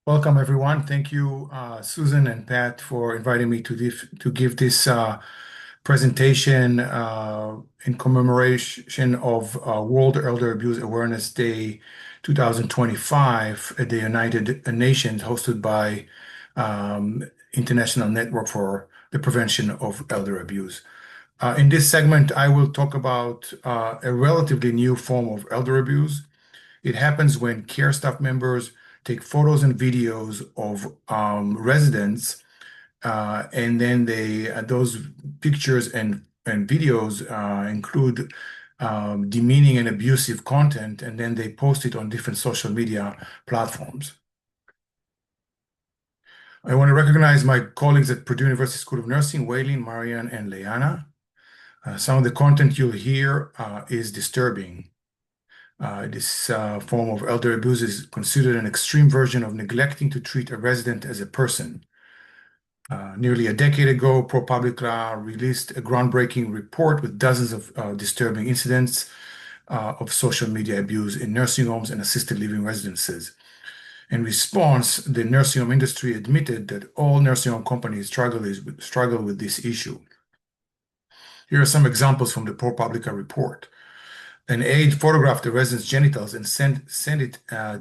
Welcome, everyone. Thank you, Susan and Pat, for inviting me to give this presentation in commemoration of World Elder Abuse Awareness Day 2025 at the United Nations, hosted by International Network for the Prevention of Elder Abuse. In this segment, I will talk about a relatively new form of elder abuse. It happens when care staff members take photos and videos of residents, and then those pictures and videos include demeaning and abusive content, and then they post it on different social media platforms. I want to recognize my colleagues at Purdue University School of Nursing, Waylin, Marian, and Leanna. Some of the content you'll hear is disturbing. This form of elder abuse is considered an extreme version of neglecting to treat a resident as a person. Nearly a decade ago, ProPublica released a groundbreaking report with dozens of disturbing incidents of social media abuse in nursing homes and assisted living residences. In response, the nursing home industry admitted that all nursing home companies struggle with this issue. Here are some examples from the ProPublica report. An aide photographed the resident's genitals and sent it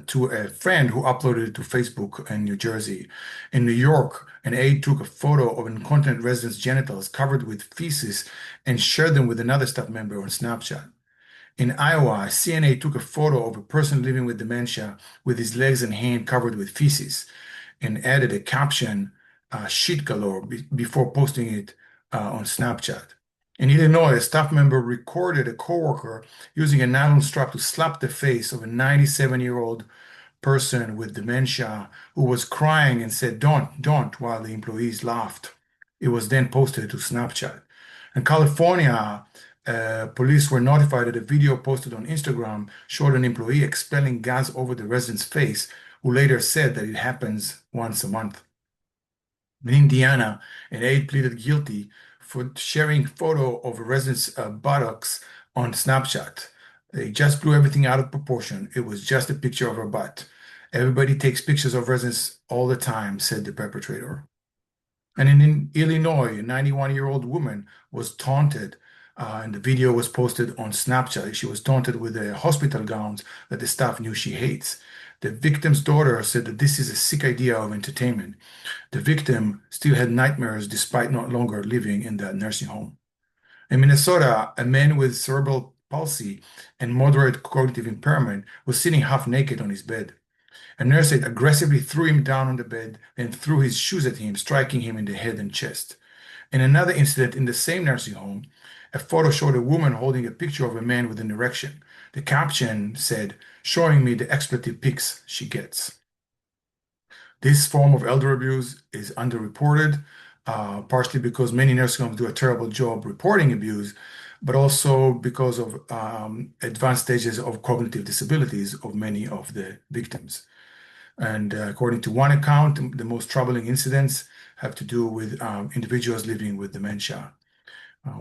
to a friend who uploaded it to Facebook in New Jersey. In New York, an aide took a photo of an incontinent resident's genitals covered with feces and shared them with another staff member on Snapchat. In Iowa, a CNA took a photo of a person living with dementia with his legs and hand covered with feces and added a caption, shit galore, before posting it on Snapchat. In Illinois, a staff member recorded a coworker using a nylon strap to slap the face of a 97-year-old person with dementia who was crying and said, don't, while the employees laughed. It was then posted to Snapchat. In California, police were notified that a video posted on Instagram showed an employee expelling gas over the resident's face, who later said that it happens once a month. In Indiana, an aide pleaded guilty for sharing photo of a resident's buttocks on Snapchat. They just blew everything out of proportion. It was just a picture of her butt. Everybody takes pictures of residents all the time, said the perpetrator. And in Illinois, a 91-year-old woman was taunted, and the video was posted on Snapchat. She was taunted with the hospital gowns that the staff knew she hates. The victim's daughter said that this is a sick idea of entertainment. The victim still had nightmares despite no longer living in that nursing home. In Minnesota, a man with cerebral palsy and moderate cognitive impairment was sitting half naked on his bed. A nurse aide aggressively threw him down on the bed and threw his shoes at him, striking him in the head and chest. In another incident in the same nursing home, a photo showed a woman holding a picture of a man with an erection. The caption said, "Showing me the expletive pics she gets." This form of elder abuse is underreported, partially because many nursing homes do a terrible job reporting abuse, but also because of advanced stages of cognitive disabilities of many of the victims. And according to one account, the most troubling incidents have to do with individuals living with dementia.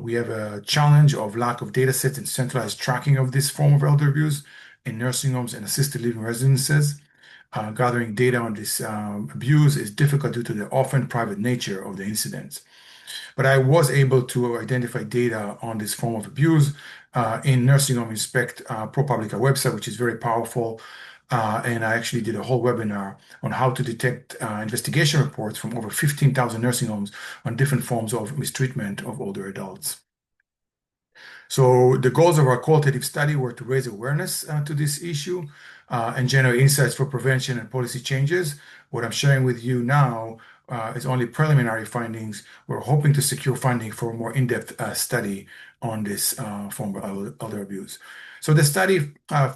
We have a challenge of lack of data sets and centralized tracking of this form of elder abuse in nursing homes and assisted living residences. Gathering data on this abuse is difficult due to the often private nature of the incidents. But I was able to identify data on this form of abuse in Nursing Home Inspect ProPublica website, which is very powerful. And I actually did a whole webinar on how to detect investigation reports from over 15,000 nursing homes on different forms of mistreatment of older adults. So the goals of our qualitative study were to raise awareness to this issue and generate insights for prevention and policy changes. What I'm sharing with you now is only preliminary findings. We're hoping to secure funding for a more in-depth study on this form of elder abuse. So the study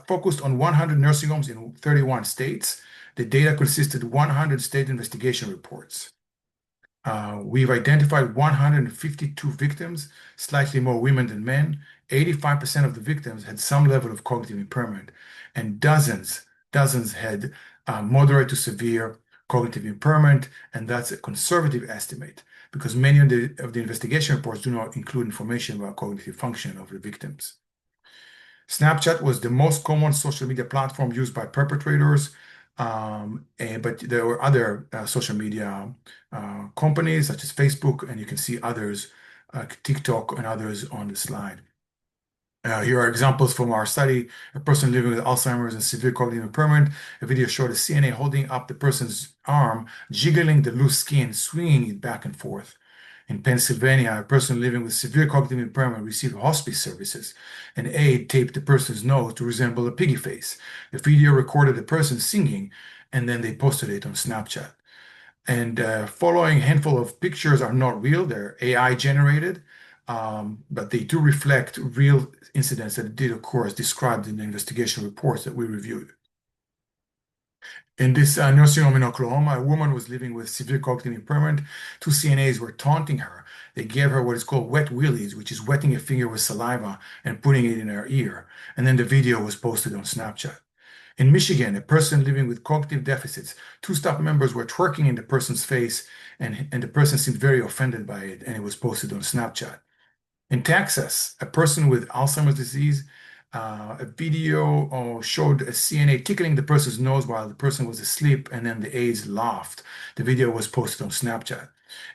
focused on 100 nursing homes in 31 states. The data consisted of 100 state investigation reports. We've identified 152 victims, slightly more women than men. 85% of the victims had some level of cognitive impairment, and dozens had moderate to severe cognitive impairment, and that's a conservative estimate because many of the investigation reports do not include information about cognitive function of the victims. Snapchat was the most common social media platform used by perpetrators. But there were other social media companies such as Facebook, and you can see others, TikTok and others on the slide. Here are examples from our study. A person living with Alzheimer's and severe cognitive impairment. A video showed a CNA holding up the person's arm, jiggling the loose skin, swinging it back and forth. In Pennsylvania, a person living with severe cognitive impairment received hospice services. An aide taped the person's nose to resemble a piggy face. The video recorded the person singing, and then they posted it on Snapchat. And following handful of pictures are not real, they're AI generated, but they do reflect real incidents that did occur as described in the investigation reports that we reviewed. In this nursing home in Oklahoma, a woman was living with severe cognitive impairment. Two CNAs were taunting her. They gave her what is called wet willies, which is wetting a finger with saliva and putting it in her ear. And then the video was posted on Snapchat. In Michigan, a person living with cognitive deficits, two staff members were twerking in the person's face, and the person seemed very offended by it, and it was posted on Snapchat. In Texas, a person with Alzheimer's disease, a video showed a CNA tickling the person's nose while the person was asleep, and then the aides laughed. The video was posted on Snapchat.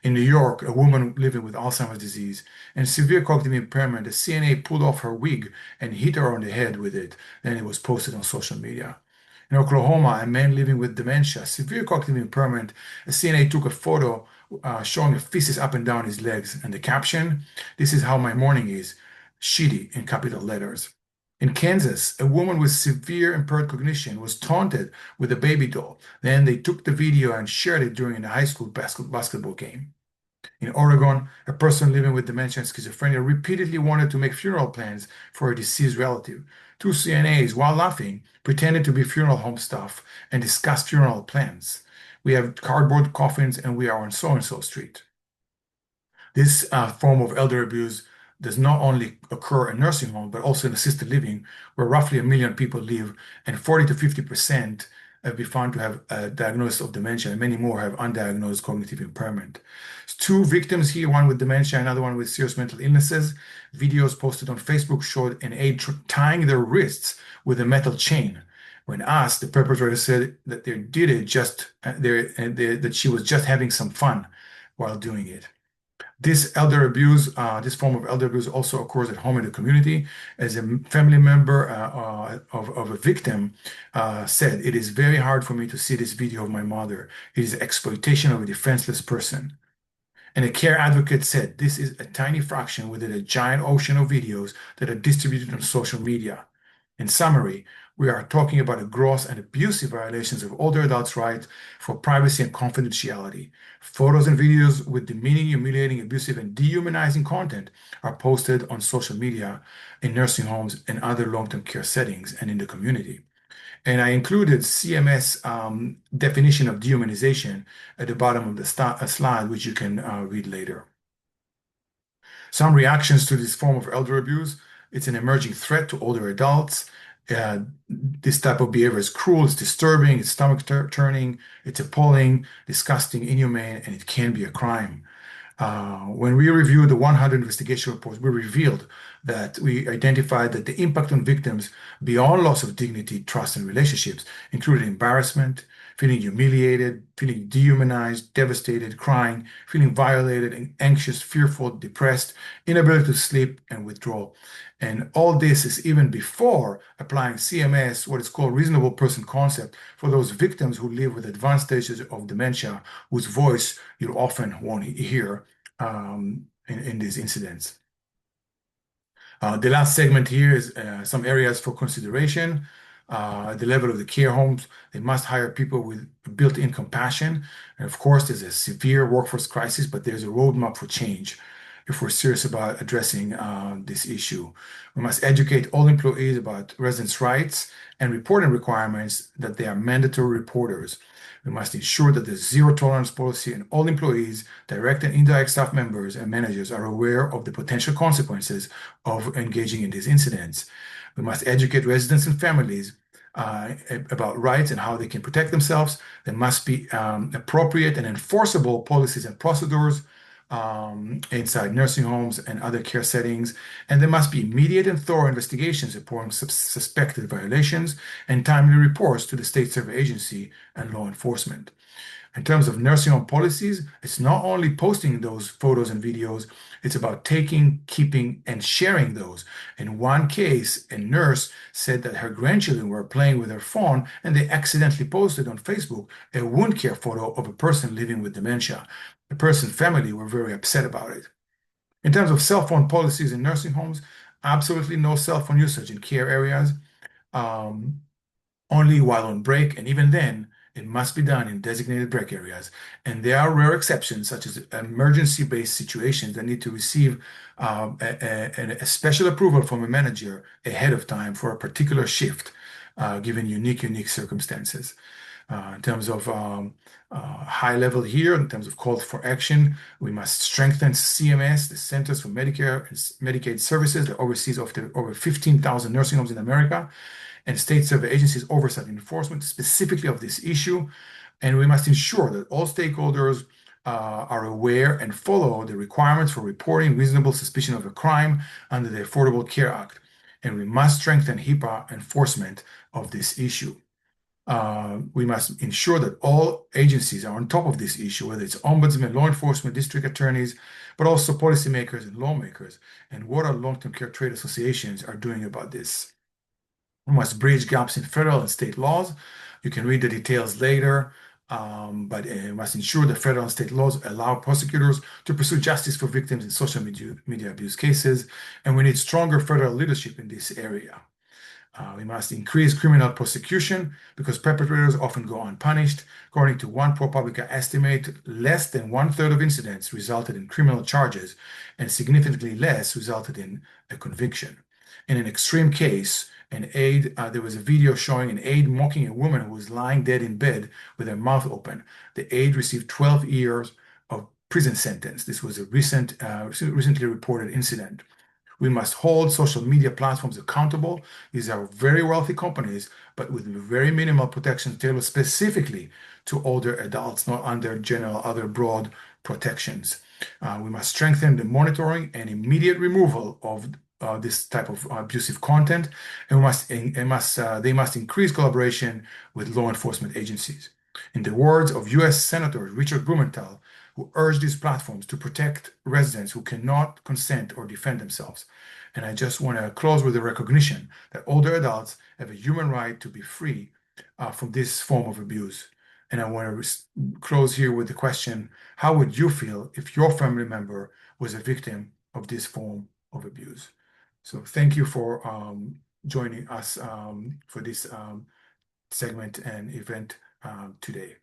In New York, a woman living with Alzheimer's disease and severe cognitive impairment, a CNA pulled off her wig and hit her on the head with it. Then it was posted on social media. In Oklahoma, a man living with dementia, severe cognitive impairment, a CNA took a photo showing a feces up and down his legs, and the caption, "This is how my morning is," shitty in capital letters. In Kansas, a woman with severe impaired cognition was taunted with a baby doll. Then they took the video and shared it during a high school basketball game. In Oregon, a person living with dementia and schizophrenia repeatedly wanted to make funeral plans for a deceased relative. Two CNAs, while laughing, pretended to be funeral home staff and discussed funeral plans. "We have cardboard coffins and we are on so-and-so street." This form of elder abuse does not only occur in nursing homes, but also in assisted living, where roughly 1 million people live, and 40 to 50% have been found to have a diagnosis of dementia, and many more have undiagnosed cognitive impairment. Two victims here, one with dementia, another one with serious mental illnesses. Videos posted on Facebook showed an aide tying their wrists with a metal chain. When asked, the perpetrator said that they did it that she was just having some fun while doing it. This form of elder abuse also occurs at home in the community. As a family member of a victim said, "It is very hard for me to see this video of my mother. It is exploitation of a defenseless person." And a care advocate said, "This is a tiny fraction within a giant ocean of videos that are distributed on social media." In summary, we are talking about gross and abusive violations of older adults' rights for privacy and confidentiality. Photos and videos with demeaning, humiliating, abusive, and dehumanizing content are posted on social media, in nursing homes, and other long-term care settings, and in the community. And I included CMS definition of dehumanization at the bottom of the slide, which you can read later. Some reactions to this form of elder abuse: it's an emerging threat to older adults. This type of behavior is cruel, it's disturbing, it's stomach turning, it's appalling, disgusting, inhumane, and it can be a crime. When we reviewed the 100 investigation reports, we identified that the impact on victims beyond loss of dignity, trust, and relationships included embarrassment, feeling humiliated, feeling dehumanized, devastated, crying, feeling violated, and anxious, fearful, depressed, inability to sleep, and withdrawal. And all this is even before applying CMS, what is called reasonable person concept, for those victims who live with advanced stages of dementia, whose voice you often won't hear in these incidents. The last segment here is some areas for consideration. At the level of the care homes, they must hire people with built-in compassion. And of course, there's a severe workforce crisis, but there's a roadmap for change if we're serious about addressing this issue. We must educate all employees about residents' rights and reporting requirements, that they are mandatory reporters. We must ensure that the zero tolerance policy and all employees, direct and indirect staff members and managers, are aware of the potential consequences of engaging in these incidents. We must educate residents and families about rights and how they can protect themselves. There must be appropriate and enforceable policies and procedures. inside nursing homes and other care settings, and there must be immediate and thorough investigations upon suspected violations and timely reports to the state survey agency and law enforcement. In terms of nursing home policies, it's not only posting those photos and videos, it's about taking, keeping, and sharing those. In one case, a nurse said that her grandchildren were playing with her phone and they accidentally posted on Facebook a wound care photo of a person living with dementia. The person's family were very upset about it. In terms of cell phone policies in nursing homes, absolutely no cell phone usage in care areas. Um, Only while on break, and even then, it must be done in designated break areas. And there are rare exceptions, such as emergency-based situations that need to receive a special approval from a manager ahead of time for a particular shift, given unique circumstances. In terms of high level here, in terms of calls for action, we must strengthen CMS, the Centers for Medicare and Medicaid Services, that oversees over 15,000 nursing homes in America, and state survey agencies' oversight and enforcement specifically of this issue. And we must ensure that all stakeholders are aware and follow the requirements for reporting reasonable suspicion of a crime under the Affordable Care Act. And we must strengthen HIPAA enforcement of this issue. We must ensure that all agencies are on top of this issue, whether it's ombudsmen, law enforcement, district attorneys, but also policymakers and lawmakers, and what our long-term care trade associations are doing about this. We must bridge gaps in federal and state laws. You can read the details later, but we must ensure that federal and state laws allow prosecutors to pursue justice for victims in social media abuse cases, and we need stronger federal leadership in this area. We must increase criminal prosecution because perpetrators often go unpunished. According to one ProPublica estimate, less than 1/3 of incidents resulted in criminal charges, and significantly less resulted in a conviction. In an extreme case, there was a video showing an aide mocking a woman who was lying dead in bed with her mouth open. The aide received 12 years of prison sentence. This was a recently reported incident. We must hold social media platforms accountable. These are very wealthy companies, but with very minimal protections tailored specifically to older adults, not under general other broad protections. We must strengthen the monitoring and immediate removal of this type of abusive content, and they must increase collaboration with law enforcement agencies. In the words of U.S. Senator Richard Blumenthal, who urged these platforms to protect residents who cannot consent or defend themselves. And I just want to close with a recognition that older adults have a human right to be free from this form of abuse. And I want to close here with the question, how would you feel if your family member was a victim of this form of abuse? So thank you for joining us for this segment and event today.